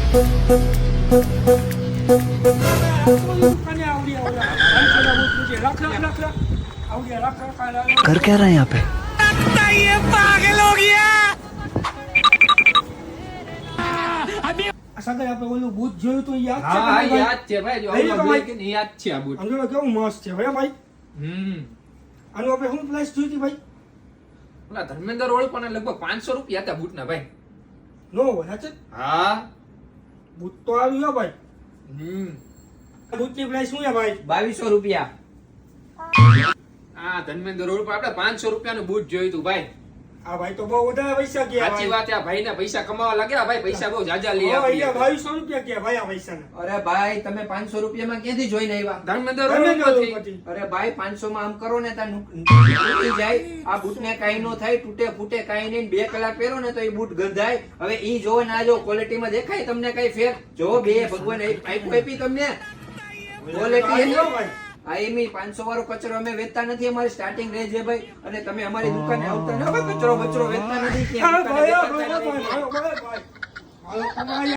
कर क्या रहे हैं यहाँ पे? ये पागल हो गया। સગાઈ આપણે ઓલું બૂટ જોયું તો યાદ છે? હા યાદ છે ભાઈ, જો લઈ લો આવું ભાઈ. કે નહીં, યાદ છે આ બૂટ. આમ જો કેવું મસ્ત છે ભાઈ ભાઈ. આનું આપણે શું પ્રાઇસ જોઈ હતી ભાઈ? ઓલા ધર્મેન્દ્ર રોડ પણ લગભગ 500 રૂપિયા હતા બૂટના ભાઈ. નો હોય સાચે? હા બૂટ તો આવ્યું ભાઈ. બૂટની પ્રાઇસ શું છે ભાઈ? 2200 રૂપિયા. આ ધર્મેન્દ્ર રોડ પર આપણે 500 રૂપિયાનું બૂટ જોયું હતું ભાઈ. આ ભાઈ તો બહુ વધારે પૈસા ગયા સાચી વાત, આ ભાઈને પૈસા કમાવા લાગ્યા ભાઈ, પૈસા બહુ જાજા લઈ ભાઈ. આપ્યા. 2200 રૂપિયા ગયા ભાઈ આ પૈસાના. અરે ભાઈ તમે 500 રૂપિયામાં ક્યાંથી જોઈને આવ્યા? ધર્મેન્દ્ર રોડ પરથી. અરે ભાઈ 500 માં આમ કરો ને ત્યાં તૂટી જાય. આ બૂટ ને કાઈ નો થાય, તૂટે ફૂટે કાઈ નહીં. 2 કલાક પહેરો ને તો એ બૂટ ગંધાય. હવે ઈ જોવો ને આ જો ક્વોલિટી માં દેખાય તમને કઈ ફેર? જો બે ભગવાન આપી તમને ક્વોલિટી આ જો ભાઈ. આ એમી 500 વાળો કચરો અમે વેચતા નથી. અમારી સ્ટાર્ટિંગ રેન્જ છે ભાઈ. અને તમે અમારી દુકાને આવતા ન હોય, કચરો વેચતા નથી. હા, ક્યાં દુકાને ભાઈ, દેખાતા ભાઈ, નથી. ભાઈ, ભાઈ, ભાઈ. હાલો, તમારી